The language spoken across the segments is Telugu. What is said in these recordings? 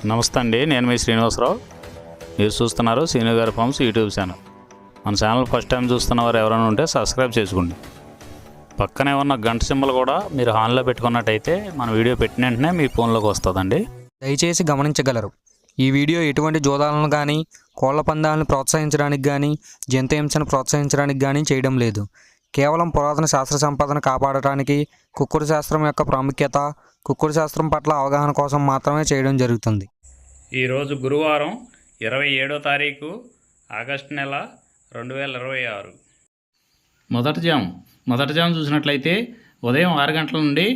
నమస్తే అండి, నేను మీ శ్రీనివాసరావు. మీరు చూస్తున్నారు శ్రీను గారి ఫార్మ్స్ యూట్యూబ్ ఛానల్. మన ఛానల్ ఫస్ట్ టైం చూస్తున్న వారు ఎవరైనా ఉంటే సబ్స్క్రైబ్ చేసుకోండి. పక్కనే ఉన్న గంట సింబల్ కూడా మీరు ఆన్లో పెట్టుకున్నట్టయితే మన వీడియో పెట్టిన వెంటనే మీ ఫోన్లోకి వస్తుందండి. దయచేసి గమనించగలరు, ఈ వీడియో ఎటువంటి జోదాలను కానీ కోళ్ల పందాలను ప్రోత్సహించడానికి కానీ జంతు హింసను ప్రోత్సహించడానికి కానీ చేయడం లేదు. కేవలం పురాతన శాస్త్ర సంపదను కాపాడటానికి, కుక్కుడు శాస్త్రం యొక్క ప్రాముఖ్యత, కుక్కుడు శాస్త్రం పట్ల అవగాహన కోసం మాత్రమే చేయడం జరుగుతుంది. ఈరోజు గురువారం 27వ తారీఖు ఆగస్టు నెల 2026. మొదటి జాము చూసినట్లయితే ఉదయం 6 గంటల నుండి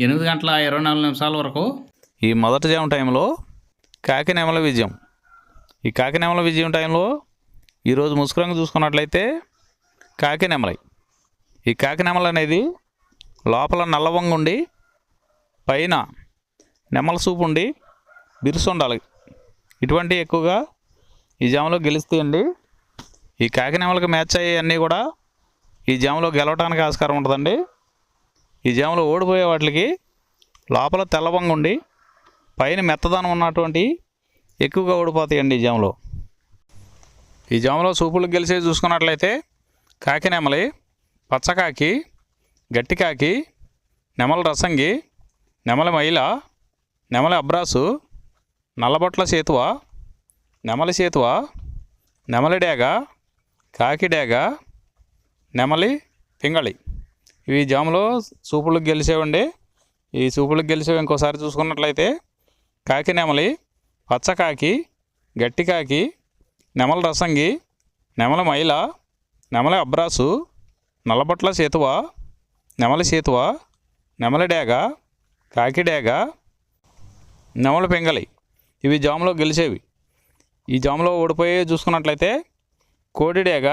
8 గంటల 24 నిమిషాల వరకు ఈ మొదటి జాము టైంలో కాకినెమల విజయం. ఈ కాకినెమల విజయం టైంలో ఈరోజు ముసుకురంగు చూసుకున్నట్లయితే కాకినెమలై. ఈ కాకినెమల అనేది లోపల నల్లవంగు ఉండి పైన నెమల సూపు ఉండి బిరుసు ఉండాలి. ఇటువంటి ఎక్కువగా ఈ జాములో గెలుస్తాయండి. ఈ కాకినెమలకి మ్యాచ్ అయ్యేవన్నీ కూడా ఈ జాములో గెలవడానికి ఆస్కారం ఉంటుందండి. ఈ జాములో ఓడిపోయే వాటికి లోపల తెల్లవంగు ఉండి పైన మెత్తదనం ఉన్నటువంటి ఎక్కువగా ఓడిపోతాయండి ఈ జాములో. ఈ జాములో సూపులకు గెలిచే చూసుకున్నట్లయితే కాకినెమలి, పచ్చకాకి, గట్టికాకి, నెమల రసంగి, నెమలి మైల, నెమలి అబ్రాసు, నల్లబొట్ల సేతువ, నెమలి సేతువ, నెమలి డేగ, కాకి డేగ, నెమలి పింగళి. ఇవి జాములో సూపులకు గెలిచేవండి. ఈ సూపులకు గెలిచేవి ఇంకోసారి చూసుకున్నట్లయితే కాకి నెమలి, పచ్చకాకి, గట్టికాకి, నెమల రసంగి, నెమలి మైల, నెమలి అబ్రాసు, నల్లబొట్ల సేతువ, నెమలి సేతువ, నెమలి డేగ, కాకి డేగ, నెమలి పింగళి. ఇవి జాములో గెలిచేవి. ఈ జాములో ఓడిపోయే చూసుకున్నట్లయితే కోడి డేగ,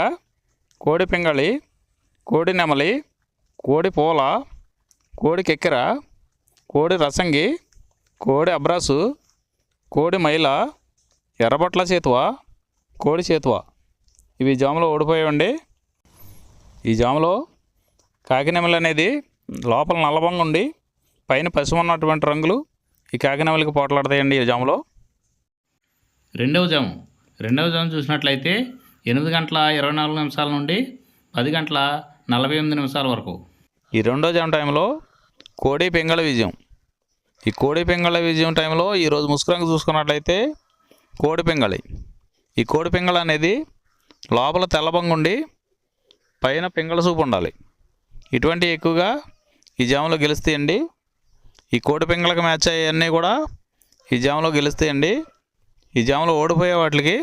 కోడి పింగళి, కోడి నెమలి, కోడి పూల, కోడి కెక్కెర, కోడి రసంగి, కోడి అబ్రాసు, కోడి మైల, ఎర్రబొట్ల సేతువ, కోడి సేతువ. ఇవి జాములో ఓడిపోయేవండి. ఈ జాములో కాకినెమలి అనేది లోపల నల్లబంగా ఉండి పైన పసుపు ఉన్నటువంటి రంగులు ఈ కాకినెమలికి పోట్లాడతాయండి ఈ జాములో. రెండవ జాము చూసినట్లయితే 8 గంటల 24 నిమిషాల నుండి 10 గంటల 48 నిమిషాల వరకు. ఈ రెండో జాము టైంలో కోడి పింగళ విజయం. ఈ కోడి పింగళ విజయం టైంలో ఈరోజు ముసుకురంగు చూసుకున్నట్లయితే కోడి పింగళి. ఈ కోడి పింగళ అనేది లోపల తెల్లబంగు ఉండి పైన పింగళ సూపు ఉండాలి. ఇటువంటి ఎక్కువగా ఈ జాములో గెలుస్తాయండి. ఈ కోడి పింగళకి మ్యాచ్ అయ్యేవన్నీ కూడా ఈ జాములో గెలుస్తాయండి. ఈ జాములో ఓడిపోయే వాటికి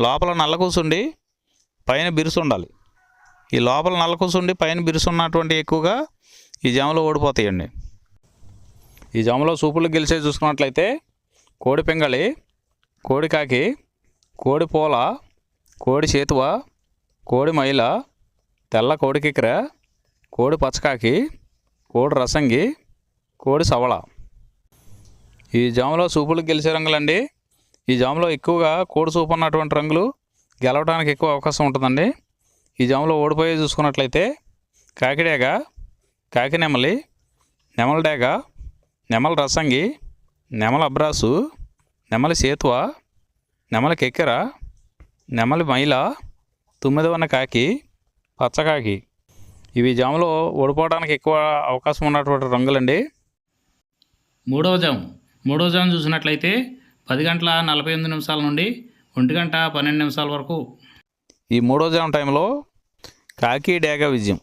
లోపల నల్ల కూసుండి పైన బిరుసు ఉండాలి. ఈ లోపల నల్ల కూసుండి పైన బిరుసు ఉన్నటువంటి ఎక్కువగా ఈ జాములో ఓడిపోతాయండి. ఈ జాములో సూపులు గెలిచే చూసుకున్నట్లయితే కోడి పింగళి, కోడి కాకి, కోడి పూల, కోడి సేతువ, కోడి మైల, తెల్ల కోడి కిక్కెర, కోడి పచ్చకాకి, కోడి రసంగి, కోడి సవళ. ఈ జాములో సూపులకు గెలిచే రంగులండి. ఈ జాములో ఎక్కువగా కోడి సూపు ఉన్నటువంటి రంగులు గెలవడానికి ఎక్కువ అవకాశం ఉంటుందండి. ఈ జాములో ఓడిపోయే చూసుకున్నట్లయితే కాకిడేగ, కాకి నెమలి, నెమల డేగ, నెమల రసంగి, నెమల అబ్రాసు, నెమలి సేతువ, నెమలి కెక్కెర, నెమలి మైల, 9వ కాకి, పచ్చకాకి. ఇవి జాములో ఓడిపోవడానికి ఎక్కువ అవకాశం ఉన్నటువంటి రంగులండి. మూడవ జాము చూసినట్లయితే 10 గంటల 48 నిమిషాల నుండి 1 గంట 12 నిమిషాల వరకు. ఈ మూడో జాము టైంలో కాకి డేగ విజయం.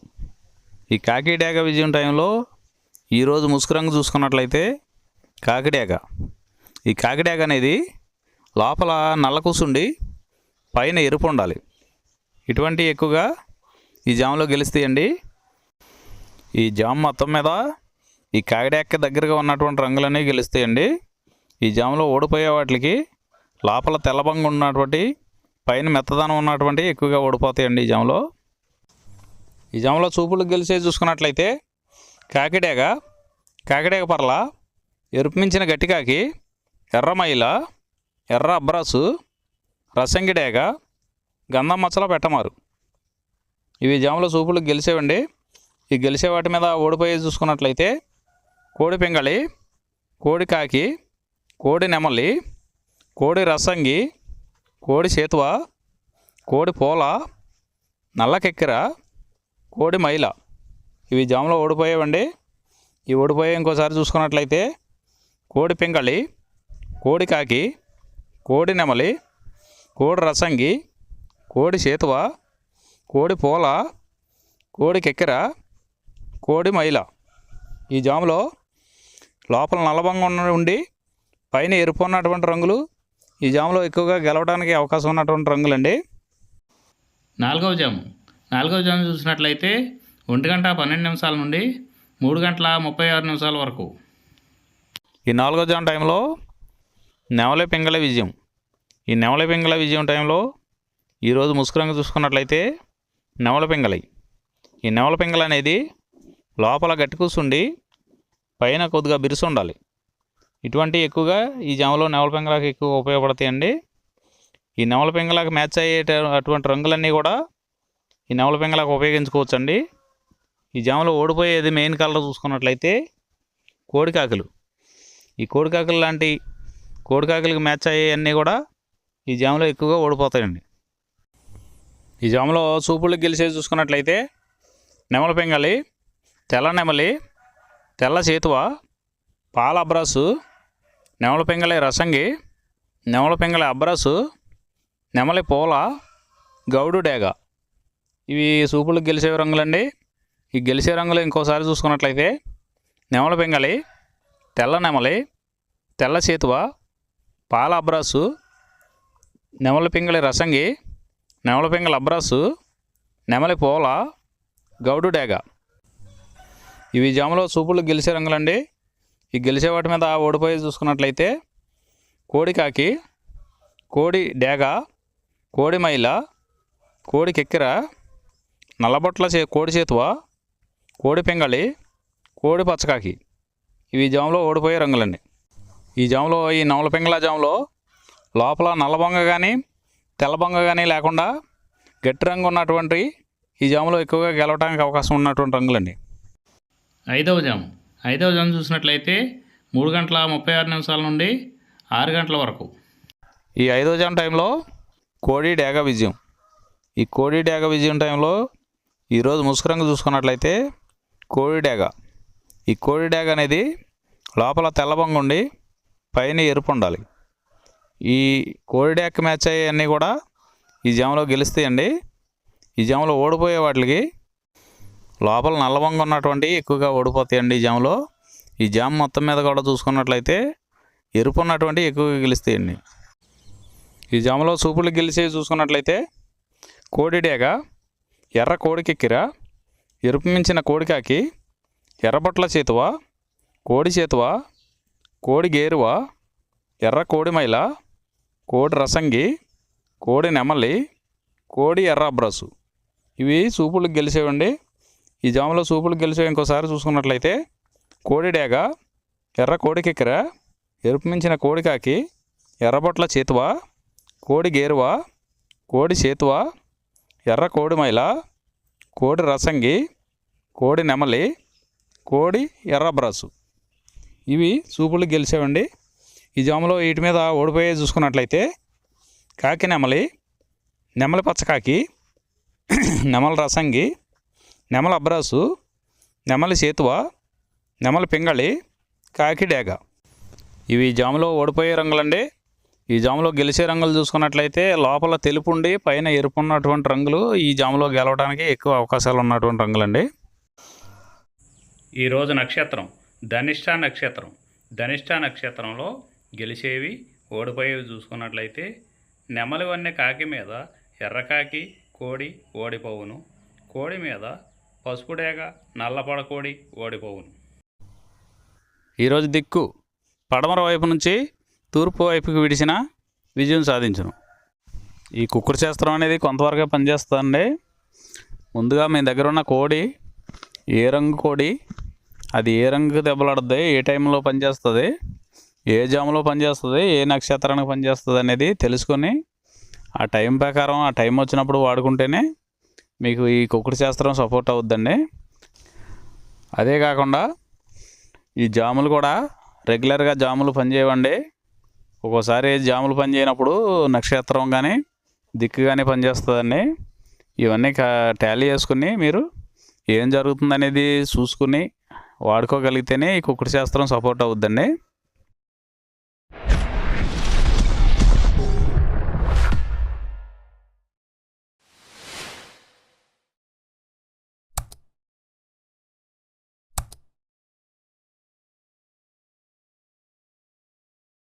ఈ కాకి డేగ విజయం టైంలో ఈరోజు ముసుకురంగు చూసుకున్నట్లయితే కాకిడేగ. ఈ కాకిడేగ అనేది లోపల నల్ల కూసుండి పైన ఎరుపు ఉండాలి. ఇటువంటి ఎక్కువగా ఈ జాములో గెలుస్తాయండి. ఈ జాము మొత్తం మీద ఈ కాకిడేగకి దగ్గరగా ఉన్నటువంటి రంగులన్నీ గెలుస్తాయండి. ఈ జాములో ఓడిపోయే వాటికి లోపల తెల్లబంగు ఉన్నటువంటి పైన మెత్తదనం ఉన్నటువంటి ఎక్కువగా ఓడిపోతాయండి ఈ జాములో. ఈ జాములో చూపులకు గెలిచే చూసుకున్నట్లయితే కాకిడేగ, కాకిడేగ పర్ల, ఎరుపు మించిన గట్టికాకి, ఎర్ర మైల, ఎర్ర అబ్రాసు, రసంగి డేగ, గంధం మచ్చల పెట్టమారు. ఇవి జాములో సూపులకు గెలిచేవండి. ఈ గెలిచే వాటి మీద ఓడిపోయి చూసుకున్నట్లయితే కోడి పింగళి, కోడి కాకి, కోడి నెమలి, కోడి రసంగి, కోడి సేతువ, కోడి పోల, నల్ల కెక్కెర, కోడి మైల. ఇవి జాములో ఓడిపోయేవండి. ఈ ఓడిపోయే ఇంకోసారి చూసుకున్నట్లయితే కోడి పింగళి, కోడి కాకి, కోడి నెమలి, కోడి రసంగి, కోడి సేతువ, కోడి పోల, కోడి కెక్కెర, కోడి మైల. ఈ జాములో లోపల నల్లబంగా ఉండి పైన ఎరుపు ఉన్నటువంటి రంగులు ఈ జాములో ఎక్కువగా గెలవడానికి అవకాశం ఉన్నటువంటి రంగులండి. నాలుగవ జాము చూసినట్లయితే 1:12 నుండి 3:36 వరకు. ఈ 4వ జాము టైంలో నెమలి పింగళ విజయం. ఈ నెమలి పింగళ విజయం టైంలో ఈరోజు ముసుగురంగు చూసుకున్నట్లయితే నెమలి పింగళి. ఈ నెమలి పింగళ అనేది లోపల గట్టి కూసుండి పైన కొద్దిగా బిరుసు ఉండాలి. ఇటువంటి ఎక్కువగా ఈ జాములో నెమలి పింగళకి ఎక్కువ ఉపయోగపడతాయండి. ఈ నెమలి పింగళకి మ్యాచ్ అయ్యే అటువంటి రంగులన్నీ కూడా ఈ నెమలి పింగళకి ఉపయోగించుకోవచ్చండి. ఈ జాములో ఓడిపోయేది మెయిన్ కలర్ చూసుకున్నట్లయితే కోడికాకులు. ఈ కోడికాకులు లాంటి కోడికాకులకి మ్యాచ్ అయ్యేవన్నీ కూడా ఈ జాములో ఎక్కువగా ఓడిపోతాయండి. ఈ జాములో సూపుళ్ళకి గెలిచేది చూసుకున్నట్లయితే నెమలి పింగళి, తెల్ల నెమలి, తెల్ల సేతువ, పాల అబ్రాసు, నెమలి పింగళి రసంగి, నెమలి పింగళి అబ్రాసు, నెమలి పోల, గౌడు డేగ. ఇవి సూపులకు గెలిచే రంగులండి. ఈ గెలిచే రంగులు ఇంకోసారి చూసుకున్నట్లయితే నెమలి పింగళి, తెల్ల నెమలి, తెల్ల సేతువ, పాల అబ్రాసు, నెమలి పింగళి రసంగి, నెమలి పింగళి అబ్రాసు, నెమలి పోల, గౌడు డేగ. ఇవి జాములో సూపులు గెలిచే రంగులండి. ఈ గెలిచే వాటి మీద ఓడిపోయి చూసుకున్నట్లయితే కోడి కాకి, కోడి డేగ, కోడి మైల, కోడి కెక్కెర, నల్లబొట్ల కోడి చేతువ, కోడి పింగళి, కోడి పచ్చకాకి. ఇవి జాములో ఓడిపోయే రంగులండి. ఈ జాములో ఈ నెమలి పింగళ జాములో లోపల నల్లబొంగ కానీ తెల్లబొంగ కానీ లేకుండా గట్టి రంగు ఉన్నటువంటి ఈ జాములో ఎక్కువగా గెలవడానికి అవకాశం ఉన్నటువంటి రంగులండి. ఐదవ జాము చూసినట్లయితే 3:36 నుండి 6 వరకు. ఈ 5వ జాము టైంలో కోడి డేగ విజయం. ఈ కోడి డేగ విజయం టైంలో ఈరోజు ముసుగు రంగు చూసుకున్నట్లయితే కోడి డేగ. ఈ కోడి డేగ అనేది లోపల తెల్లబొంగ ఉండి పైన ఎరుపు ఉండాలి. ఈ కోడి డేగకి మ్యాచ్ అయ్యేవన్నీ కూడా ఈ జాములో గెలుస్తాయండి. ఈ జాములో ఓడిపోయే వాటికి లోపల నల్లబొంగ ఉన్నటువంటి ఎక్కువగా ఓడిపోతాయండి. ఈ జాములో ఈ జామ్ మొత్తం మీద కూడా చూసుకున్నట్లయితే ఎరుపు ఉన్నటువంటి ఎక్కువగా గెలుస్తాయండి. ఈ జాములో సూపులు గెలిచేవి చూసుకున్నట్లయితే కోడి డేగ, ఎర్ర కోడి కెక్కెర, ఎరుపు మించిన కోడికాకి, ఎర్రబొట్ల చేతువ, కోడి చేతువ, కోడి గేరువ, ఎర్ర కోడి మైల, కోడి రసంగి, కోడి నెమలి, కోడి ఎర్ర అబ్రాసు. ఇవి సూపులకు గెలిచేవండి. ఈ జాములో సూపులకు గెలిచేవి ఇంకోసారి చూసుకున్నట్లయితే కోడి డేగ, ఎర్ర కోడి కెక్కెర, ఎరుపు మించిన కోడికాకి, ఎర్రబొట్ల చేతువ, కోడి గేరువ, కోడి చేతువ, ఎర్ర కోడి మైల, కోడి రసంగి, కోడి నెమలి, కోడి ఎర్ర అబ్రాసు. ఇవి సూపులకు గెలిచేవండి. ఈ జాములో వీటి మీద ఓడిపోయే చూసుకున్నట్లయితే కాకి నెమలి, నెమలి పచ్చకాకి, నెమలి రసంగి, నెమలి అబ్రాసు, నెమలి సేతువ, నెమలి పింగళి, కాకి డేగ. ఇవి జాములో ఓడిపోయే రంగులండి. ఈ జాములో గెలిచే రంగులు చూసుకున్నట్లయితే లోపల తెలుపు ఉండి పైన ఎరుపు ఉన్నటువంటి రంగులు ఈ జాములో గెలవడానికి ఎక్కువ అవకాశాలు ఉన్నటువంటి రంగులండి. ఈరోజు నక్షత్రం ధనిష్ట నక్షత్రంలో గెలిచేవి ఓడిపోయేవి చూసుకున్నట్లయితే నెమలి వన్నె కాకి మీద ఎర్రకాకి కోడి ఓడిపోవును, కోడి మీద పసుపు డేగ నల్లపడ కోడి ఓడిపోవును. ఈరోజు దిక్కు పడమర వైపు నుంచి తూర్పు వైపుకి విడిచిన విజయం సాధించును. ఈ కుక్కుడు శాస్త్రం అనేది కొంతవరకే పనిచేస్తుందండి. ముందుగా మీ దగ్గర ఉన్న కోడి ఏ రంగు కోడి, అది ఏ రంగు దెబ్బలాడుతుంది, ఏ టైంలో పనిచేస్తుంది, ఏ జాములో పనిచేస్తుంది, ఏ నక్షత్రానికి పనిచేస్తుంది అనేది తెలుసుకొని ఆ టైం ప్రకారం ఆ టైం వచ్చినప్పుడు వాడుకుంటేనే మీకు ఈ కుక్కుడు శాస్త్రం సపోర్ట్ అవుద్దండి. అదే కాకుండా ఈ జాములు కూడా రెగ్యులర్గా జాములు పనిచేయవండి. ఒక్కోసారి జాములు పని చేయనప్పుడు నక్షత్రం కానీ దిక్కు కానీ పనిచేస్తుందండి. ఇవన్నీ టాలీ చేసుకుని మీరు ఏం జరుగుతుందనేది చూసుకుని వాడుకోగలిగితేనే ఈ కుక్కుడు శాస్త్రం సపోర్ట్ అవుద్దండి.